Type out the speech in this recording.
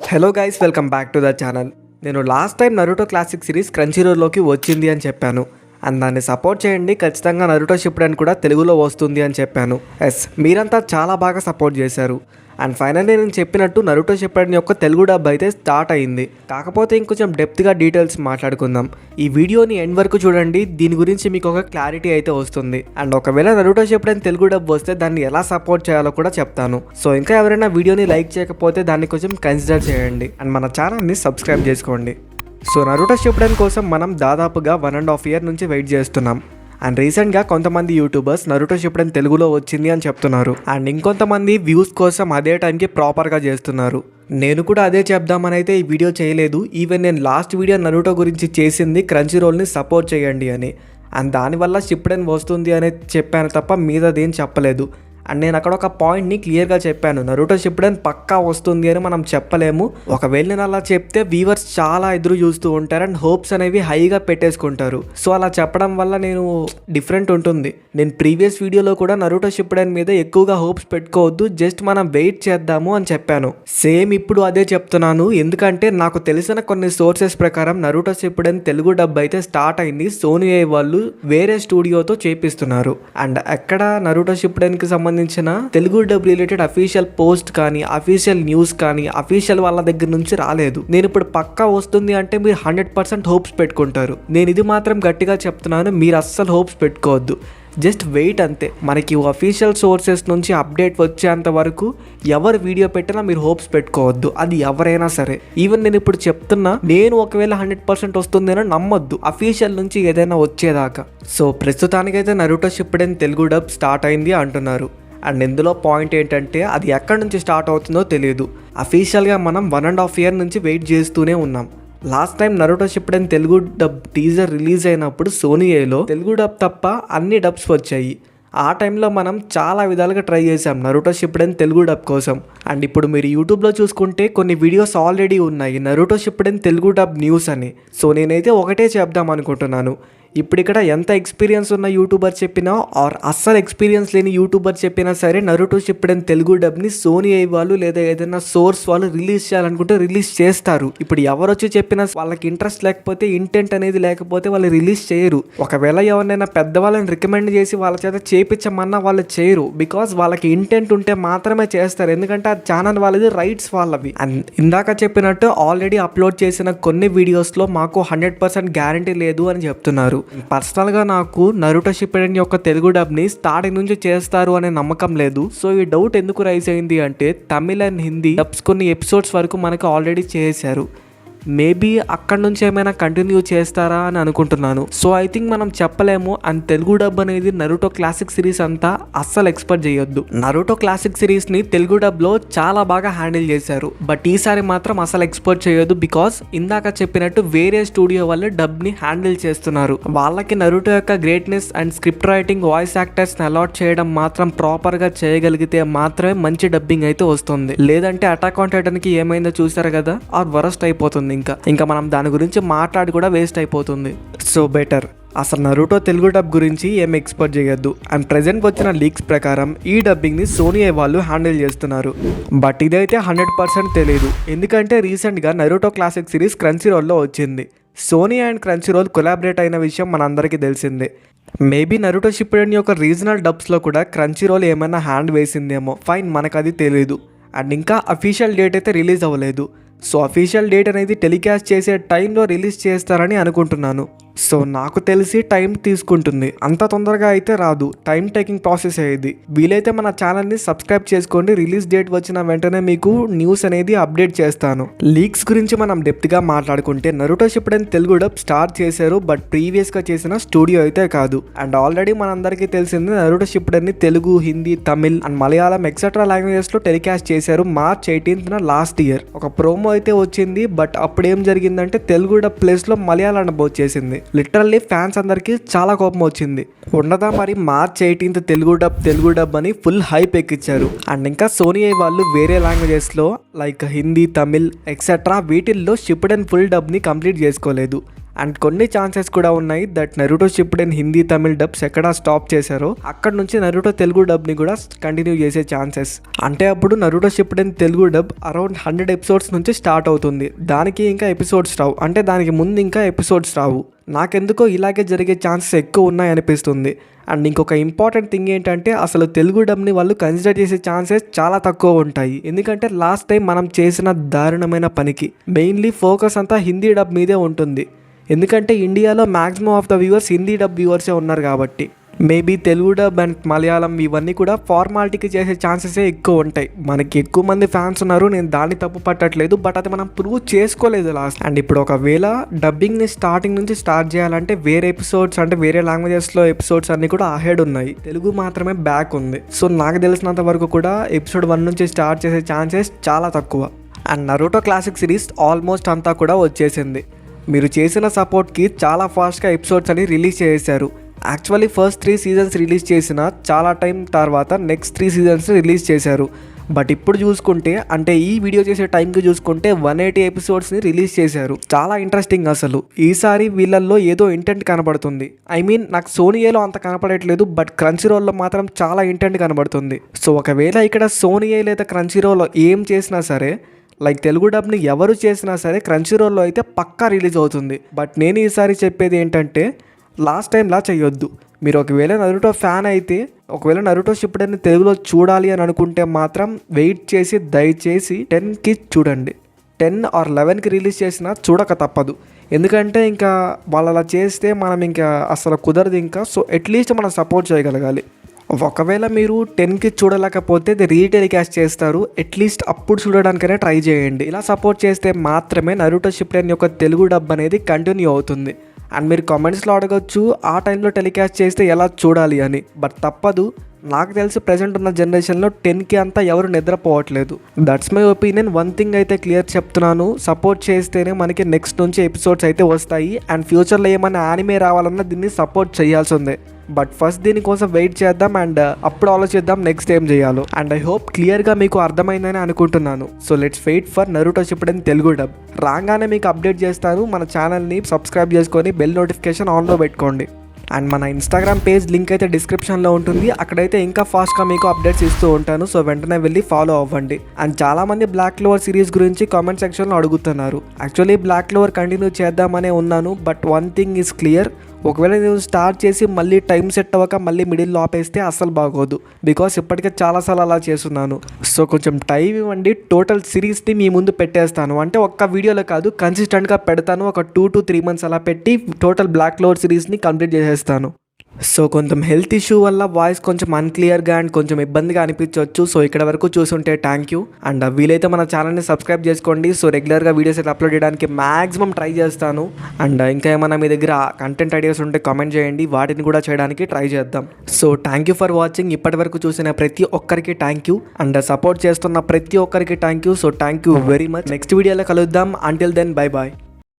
Hello guys, welcome back to the channel. నేను last time Naruto classic series క్రంచీరోల్లోకి వచ్చింది అని చెప్పాను. అండ్ దాన్ని సపోర్ట్ చేయండి, ఖచ్చితంగా నరుటో షిప్పుడెన్ కూడా తెలుగులో వస్తుంది అని చెప్పాను. ఎస్, మీరంతా చాలా బాగా సపోర్ట్ చేశారు. అండ్ ఫైనల్లీ నేను చెప్పినట్టు నరుటో షిప్పుడెన్ యొక్క తెలుగు డబ్ అయితే స్టార్ట్ అయింది. కాకపోతే ఇంకొంచెం డెప్త్గా డీటెయిల్స్ మాట్లాడుకుందాం. ఈ వీడియోని ఎండ్ వరకు చూడండి, దీని గురించి మీకు ఒక క్లారిటీ అయితే వస్తుంది. అండ్ ఒకవేళ నరుటో షిప్పుడెన్ తెలుగు డబ్ వస్తే దాన్ని ఎలా సపోర్ట్ చేయాలో కూడా చెప్తాను. సో ఇంకా ఎవరైనా వీడియోని లైక్ చేయకపోతే దాన్ని కొంచెం కన్సిడర్ చేయండి అండ్ మన ఛానల్ని సబ్స్క్రైబ్ చేసుకోండి. సో నరుటో షిప్పుడెన్ కోసం మనం దాదాపుగా 1.5 year నుంచి వెయిట్ చేస్తున్నాం. అండ్ రీసెంట్గా కొంతమంది యూట్యూబర్స్ నరుటో షిప్పుడెన్ తెలుగులో వచ్చింది అని చెప్తున్నారు. అండ్ ఇంకొంతమంది వ్యూస్ కోసం అదే టైంకి ప్రాపర్గా చేస్తున్నారు. నేను కూడా అదే చెప్దామని అయితే ఈ వీడియో చేయలేదు. ఈవెన్ నేను లాస్ట్ వీడియో నరుటో గురించి చేసింది క్రంచీరోల్ని సపోర్ట్ చేయండి అని. అండ్ దానివల్ల షిప్పుడెన్ వస్తుంది అని చెప్పాను తప్ప మీదదేం చెప్పలేదు. అండ్ నేను అక్కడ ఒక పాయింట్ని క్లియర్గా చెప్పాను, నరుటో షిప్పుడెన్ పక్కా వస్తుంది అని మనం చెప్పలేము. ఒకవేళ నేను అలా చెప్తే వ్యూవర్స్ చాలా ఎదురు చూస్తూ ఉంటారు అండ్ హోప్స్ అనేవి హైగా పెట్టేసుకుంటారు. సో అలా చెప్పడం వల్ల నేను డిఫరెంట్ ఉంటుంది. నేను ప్రీవియస్ వీడియోలో కూడా నరుటో షిప్పుడెన్ మీద ఎక్కువగా హోప్స్ పెట్టుకోవద్దు, జస్ట్ మనం వెయిట్ చేద్దాము అని చెప్పాను. సేమ్ ఇప్పుడు అదే చెప్తున్నాను, ఎందుకంటే నాకు తెలిసిన కొన్ని సోర్సెస్ ప్రకారం నరుటో షిప్పుడెన్ తెలుగు డబ్ అయితే స్టార్ట్ అయింది. సోనీ వాళ్ళు వేరే స్టూడియోతో చేపిస్తున్నారు. అండ్ ఎక్కడ నరుటో షిప్పుడెన్కి సంబంధించిన Telugu dub related official post కానీ అఫీషియల్ న్యూస్ కానీ అఫీషియల్ వాళ్ళ దగ్గర నుంచి రాలేదు. నేను ఇప్పుడు పక్కా వస్తుంది అంటే మీరు 100% హోప్స్ పెట్టుకుంటారు. నేను ఇది మాత్రం గట్టిగా చెప్తున్నాను, మీరు అస్సలు హోప్స్ పెట్టుకోవద్దు, జస్ట్ వెయిట్ అంతే. మనకి అఫీషియల్ సోర్సెస్ నుంచి అప్డేట్ వచ్చేంత వరకు ఎవరు వీడియో పెట్టినా మీరు హోప్స్ పెట్టుకోవద్దు, అది ఎవరైనా సరే. ఈవెన్ నేను ఇప్పుడు చెప్తున్నా, నేను ఒకవేళ 100% వస్తుంది అని నమ్మొద్దు అఫీషియల్ నుంచి ఏదైనా వచ్చేదాకా. సో ప్రస్తుతానికైతే Naruto Shippuden Telugu dub start అయింది అంటున్నారు. అండ్ ఇందులో పాయింట్ ఏంటంటే అది ఎక్కడి నుంచి స్టార్ట్ అవుతుందో తెలియదు. అఫీషియల్గా మనం 1.5 year నుంచి వెయిట్ చేస్తూనే ఉన్నాం. Last time Naruto Shippuden Telugu dub teaser release అయినప్పుడు సోనీలో తెలుగు డబ్ తప్ప అన్ని డబ్స్ వచ్చాయి. ఆ టైంలో మనం చాలా విధాలుగా ట్రై చేసాం నరుటో షిప్పుడెన్ తెలుగు డబ్ కోసం. అండ్ ఇప్పుడు మీరు యూట్యూబ్లో చూసుకుంటే కొన్ని వీడియోస్ ఆల్రెడీ ఉన్నాయి Naruto Shippuden Telugu dub news అని. సో నేనైతే ఒకటే చెప్దాం అనుకుంటున్నాను, ఇప్పుడు ఇక్కడ ఎంత ఎక్స్పీరియన్స్ ఉన్న యూట్యూబర్ చెప్పినా ఆర్ అస్సలు ఎక్స్పీరియన్స్ లేని యూట్యూబర్ చెప్పినా సరే నరుటో షిప్పుడెన్ తెలుగు డబ్ని సోనీ వాళ్ళు లేదా ఏదైనా సోర్స్ వాళ్ళు రిలీజ్ చేయాలనుకుంటే రిలీజ్ చేస్తారు. ఇప్పుడు ఎవరు వచ్చి చెప్పినా వాళ్ళకి ఇంట్రెస్ట్ లేకపోతే, ఇంటెంట్ అనేది లేకపోతే వాళ్ళు రిలీజ్ చేయరు. ఒకవేళ ఎవరినైనా పెద్దవాళ్ళని రికమెండ్ చేసి వాళ్ళ చేత చేపించమన్నా వాళ్ళు చేయరు, బికాజ్ వాళ్ళకి ఇంటెంట్ ఉంటే మాత్రమే చేస్తారు. ఎందుకంటే ఆ ఛానల్ వాళ్ళది, రైట్స్ వాళ్ళవి. అండ్ ఇందాక చెప్పినట్టు ఆల్రెడీ అప్లోడ్ చేసిన కొన్ని వీడియోస్లో మాకు 100% గ్యారంటీ లేదు అని చెప్తున్నారు. పర్సనల్గా నాకు నరుటో షిప్పుడెన్ యొక్క తెలుగు డబ్ని స్టార్టింగ్ నుంచి చేస్తారు అనే నమ్మకం లేదు. సో ఈ డౌట్ ఎందుకు రైజ్ అయింది అంటే తమిళ్ అండ్ హిందీ డబ్స్ కొన్ని ఎపిసోడ్స్ వరకు మనకు ఆల్రెడీ చేశారు. మేబీ అక్కడ నుంచి ఏమైనా కంటిన్యూ చేస్తారా అని అనుకుంటున్నాను. సో ఐ థింక్ మనం చెప్పలేము. అండ్ తెలుగు డబ్ అనేది నరుటో క్లాసిక్ సిరీస్ అంతా అస్సలు ఎక్స్పెక్ట్ చేయొద్దు. నరుటో క్లాసిక్ సిరీస్ని తెలుగు డబ్లో చాలా బాగా హ్యాండిల్ చేశారు, బట్ ఈసారి మాత్రం అసలు ఎక్స్పెక్ట్ చేయొద్దు. బికాస్ ఇందాక చెప్పినట్టు వేరే స్టూడియో వాళ్ళు డబ్ని హ్యాండిల్ చేస్తున్నారు. వాళ్ళకి నరుటో యొక్క greatness and script writing, voice యాక్టర్స్ని అలాట్ చేయడం మాత్రం ప్రాపర్గా చేయగలిగితే మాత్రమే మంచి డబ్బింగ్ అయితే వస్తుంది. లేదంటే అటాక్ ఆన్ టైటన్కి ఏమైందో చూసారు కదా, ఆర్ వరస్ట్ అయిపోతుంది. ఇంకా మనం దాని గురించి మాట్లాడి కూడా వేస్ట్ అయిపోతుంది. సో బెటర్ అసలు నరుటో తెలుగు డబ్ గురించి ఏం ఎక్స్పెక్ట్ చేయొద్దు. అండ్ ప్రెజెంట్ వచ్చిన లీక్స్ ప్రకారం ఈ డబ్బింగ్ని సోనీ వాళ్ళు హ్యాండిల్ చేస్తున్నారు. బట్ ఇదైతే 100% తెలియదు, ఎందుకంటే రీసెంట్గా నరుటో క్లాసిక్ సిరీస్ క్రంచీరోల్లో వచ్చింది. సోనీ అండ్ క్రంచీరోల్ కొలాబరేట్ అయిన విషయం మనందరికీ తెలిసిందే. మేబీ నరుటో షిప్పుడెన్ యొక్క రీజనల్ డబ్స్లో కూడా క్రంచీరోల్ ఏమైనా హ్యాండ్ వేసిందేమో, ఫైన్, మనకు అది తెలియదు. అండ్ ఇంకా అఫీషియల్ డేట్ అయితే రిలీజ్ అవ్వలేదు. సో అఫీషియల్ డేట్ అనేది టెలికాస్ట్ చేసే టైంలో రిలీజ్ చేస్తారని అనుకుంటున్నాను. సో నాకు తెలిసి టైం తీసుకుంటుంది, అంత తొందరగా అయితే రాదు, టైం టేకింగ్ ప్రాసెస్ అయ్యేది. వీలైతే మన ఛానల్ని సబ్స్క్రైబ్ చేసుకోండి, రిలీజ్ డేట్ వచ్చిన వెంటనే మీకు న్యూస్ అనేది అప్డేట్ చేస్తాను. లీక్స్ గురించి మనం డెప్త్గా మాట్లాడుకుంటే Naruto Shippuden Telugu dub start చేశారు, బట్ ప్రీవియస్గా చేసిన స్టూడియో అయితే కాదు. అండ్ ఆల్రెడీ మనందరికీ తెలిసింది నరుటో షిప్పుడెన్ని తెలుగు, హిందీ, తమిళ్ అండ్ మలయాళం ఎక్సెట్రా లాంగ్వేజెస్లో టెలికాస్ట్ చేశారు March 18th లాస్ట్ ఇయర్. ఒక ప్రోమో అయితే వచ్చింది, బట్ అప్పుడు ఏం జరిగిందంటే తెలుగు డబ్ ప్లేస్లో మలయాళం డబ్ వచ్చేసింది. లిటరల్లీ ఫ్యాన్స్ అందరికీ చాలా కోపం వచ్చింది. ఉండదా మరి March 18th తెలుగు డబ్ అని ఫుల్ హైప్ ఎక్కిచ్చారు. అండ్ ఇంకా సోనీ వాళ్ళు వేరే లాంగ్వేజెస్లో లైక్ హిందీ, తమిళ్ ఎక్సెట్రా వీటిల్లో షిప్పుడెన్ ఫుల్ డబ్ని కంప్లీట్ చేసుకోలేదు. అండ్ కొన్ని ఛాన్సెస్ కూడా ఉన్నాయి that Naruto Shippuden Hindi Tamil dubs ఎక్కడ స్టాప్ చేశారో అక్కడ నుంచి నరుటో తెలుగు డబ్ని కూడా కంటిన్యూ చేసే ఛాన్సెస్. అంటే అప్పుడు Naruto Shippuden Telugu dub around 100 episodes నుంచి స్టార్ట్ అవుతుంది. దానికి ఇంకా ఎపిసోడ్స్ రావు, అంటే దానికి ముందు ఇంకా ఎపిసోడ్స్ రావు. నాకెందుకో ఇలాగే జరిగే ఛాన్సెస్ ఎక్కువ ఉన్నాయి అనిపిస్తుంది. అండ్ ఇంకొక ఇంపార్టెంట్ థింగ్ ఏంటంటే అసలు తెలుగు డబ్ని వాళ్ళు కన్సిడర్ చేసే ఛాన్సెస్ చాలా తక్కువ ఉంటాయి. ఎందుకంటే లాస్ట్ టైం మనం చేసిన దారుణమైన పనికి మెయిన్లీ ఫోకస్ అంతా హిందీ డబ్ మీదే ఉంటుంది. ఎందుకంటే ఇండియాలో maximum of the viewers Hindi dub వ్యూవర్సే ఉన్నారు కాబట్టి maybe Telugu dub and Malayalam ఇవన్నీ కూడా ఫార్మాలిటీకి చేసే ఛాన్సెసే ఎక్కువ ఉంటాయి. మనకి ఎక్కువ మంది ఫ్యాన్స్ ఉన్నారు, నేను దాన్ని తప్పు పట్టట్లేదు, బట్ అది మనం ప్రూవ్ చేసుకోలేదు లాస్ట్. అండ్ ఇప్పుడు ఒకవేళ డబ్బింగ్ని స్టార్టింగ్ నుంచి స్టార్ట్ చేయాలంటే వేరే ఎపిసోడ్స్ అంటే వేరే లాంగ్వేజెస్లో ఎపిసోడ్స్ అన్నీ కూడా అహెడ్ ఉన్నాయి, తెలుగు మాత్రమే బ్యాక్ ఉంది. సో నాకు తెలిసినంత వరకు కూడా ఎపిసోడ్ 1 నుంచి స్టార్ట్ చేసే ఛాన్సెస్ చాలా తక్కువ. And Naruto classic series almost అంతా కూడా వచ్చేసింది. మీరు చేసిన సపోర్ట్కి చాలా ఫాస్ట్గా ఎపిసోడ్స్ అని రిలీజ్ చేశారు. యాక్చువల్లీ ఫస్ట్ 3 సీజన్స్ రిలీజ్ చేసిన చాలా టైం తర్వాత నెక్స్ట్ 3 సీజన్స్ రిలీజ్ చేశారు. బట్ ఇప్పుడు చూసుకుంటే అంటే ఈ వీడియో చేసే టైంకి చూసుకుంటే 180 ఎపిసోడ్స్ని రిలీజ్ చేశారు. చాలా ఇంట్రెస్టింగ్. అసలు ఈసారి వీళ్ళల్లో ఏదో ఇంటెంట్ కనబడుతుంది. ఐ మీన్ నాకు సోనీఏలో అంత కనపడట్లేదు, బట్ క్రంచీరోల్లో మాత్రం చాలా ఇంటెంట్ కనబడుతుంది. సో ఒకవేళ ఇక్కడ సోనీఏ లేదా క్రంచీరోల్లో ఏం చేసినా సరే, లైక్ తెలుగు డబ్ని ఎవరు చేసినా సరే క్రంచీరోల్లో అయితే పక్కా రిలీజ్ అవుతుంది. బట్ నేను ఈసారి చెప్పేది ఏంటంటే లాస్ట్ టైంలా చేయొద్దు. మీరు ఒకవేళ నరుటో ఫ్యాన్ అయితే, ఒకవేళ నరుటో షిప్పుడెన్ తెలుగులో చూడాలి అని అనుకుంటే మాత్రం వెయిట్ చేసి దయచేసి 10కి చూడండి. 10 or 11కి రిలీజ్ చేసినా చూడక తప్పదు. ఎందుకంటే ఇంకా వాళ్ళు అలా చేస్తే మనం ఇంకా అసలు కుదరదు ఇంకా. సో అట్లీస్ట్ మనం సపోర్ట్ చేయగలగాలి. ఒకవేళ మీరు 10కి చూడలేకపోతే అది రీటెలికాస్ట్ చేస్తారు, అట్లీస్ట్ అప్పుడు చూడడానికైనా ట్రై చేయండి. ఇలా సపోర్ట్ చేస్తే మాత్రమే నరుటో షిప్పుడెన్ యొక్క తెలుగు డబ్ అనేది కంటిన్యూ అవుతుంది. అండ్ మీరు కామెంట్స్లో అడగచ్చు ఆ టైంలో టెలికాస్ట్ చేస్తే ఎలా చూడాలి అని, బట్ తప్పదు. నాకు తెలిసి ప్రజెంట్ ఉన్న జనరేషన్లో 10కి అంతా ఎవరు నిద్రపోవట్లేదు. That's my opinion. One thing అయితే క్లియర్ చెప్తున్నాను, సపోర్ట్ చేస్తేనే మనకి నెక్స్ట్ నుంచి ఎపిసోడ్స్ అయితే వస్తాయి. అండ్ ఫ్యూచర్లో ఏమైనా యానిమే రావాలన్నా దీన్ని సపోర్ట్ చేయాల్సిందే. బట్ ఫస్ట్ దీనికోసం వెయిట్ చేద్దాం అండ్ అప్పుడు ఆలోచిద్దాం నెక్స్ట్ ఏం చేయాలో. అండ్ ఐ హోప్ క్లియర్గా మీకు అర్థమైందని అనుకుంటున్నాను. So let's wait for Naruto Shippuden Telugu dub. రాగానే మీకు అప్డేట్ చేస్తాను. మన ఛానల్ని సబ్స్క్రైబ్ చేసుకొని బెల్ నోటిఫికేషన్ ఆన్లో పెట్టుకోండి. అండ్ మన ఇన్స్టాగ్రామ్ పేజ్ లింక్ అయితే డిస్క్రిప్షన్లో ఉంటుంది. అక్కడైతే ఇంకా ఫాస్ట్గా మీకు అప్డేట్స్ ఇస్తూ ఉంటాను. సో వెంటనే వెళ్ళి ఫాలో అవ్వండి. అండ్ చాలామంది బ్లాక్ క్లోవర్ సిరీస్ గురించి కామెంట్ సెక్షన్లో అడుగుతున్నారు. యాక్చువల్లీ బ్లాక్ క్లోవర్ కంటిన్యూ చేద్దామనే ఉన్నాను, but one thing is clear. ఒకవేళ నేను స్టార్ట్ చేసి మళ్ళీ టైం సెట్ అవ్వక మళ్ళీ మిడిల్లో ఆపేస్తే అస్సలు బాగోదు. బికాస్ ఇప్పటికే చాలాసార్లు అలా చేస్తున్నాను. సో కొంచెం టైం ఇవ్వండి, టోటల్ సిరీస్ని మీ ముందు పెట్టేస్తాను. అంటే ఒక్క వీడియోలో కాదు, కన్సిస్టెంట్గా పెడతాను. ఒక 2 to 3 months అలా పెట్టి టోటల్ బ్లాక్ క్లోవర్ సిరీస్ని కంప్లీట్ చేసేస్తాను. సో కొంచెం హెల్త్ ఇష్యూ వల్ల వాయిస్ కొంచెం అన్క్లియర్గా అండ్ కొంచెం ఇబ్బందిగా అనిపించవచ్చు. సో ఇక్కడ వరకు చూసుంటే థ్యాంక్ యూ. అండ్ వీలైతే మన ఛానల్ని సబ్స్క్రైబ్ చేసుకోండి. సో రెగ్యులర్గా వీడియోస్ అయితే అప్లోడ్ చేయడానికి మ్యాక్సిమం ట్రై చేస్తాను. అండ్ ఇంకా ఏమైనా మీ దగ్గర కంటెంట్ ఐడియాస్ ఉంటే కామెంట్ చేయండి, వాటిని కూడా చేయడానికి ట్రై చేద్దాం. So thank you for watching. ఇప్పటి వరకు చూసిన ప్రతి ఒక్కరికి థ్యాంక్ యూ. అండ్ సపోర్ట్ చేస్తున్న ప్రతి ఒక్కరికి thank you. So thank you very much. Next వీడియోలో కలుద్దాం. Until then bye bye.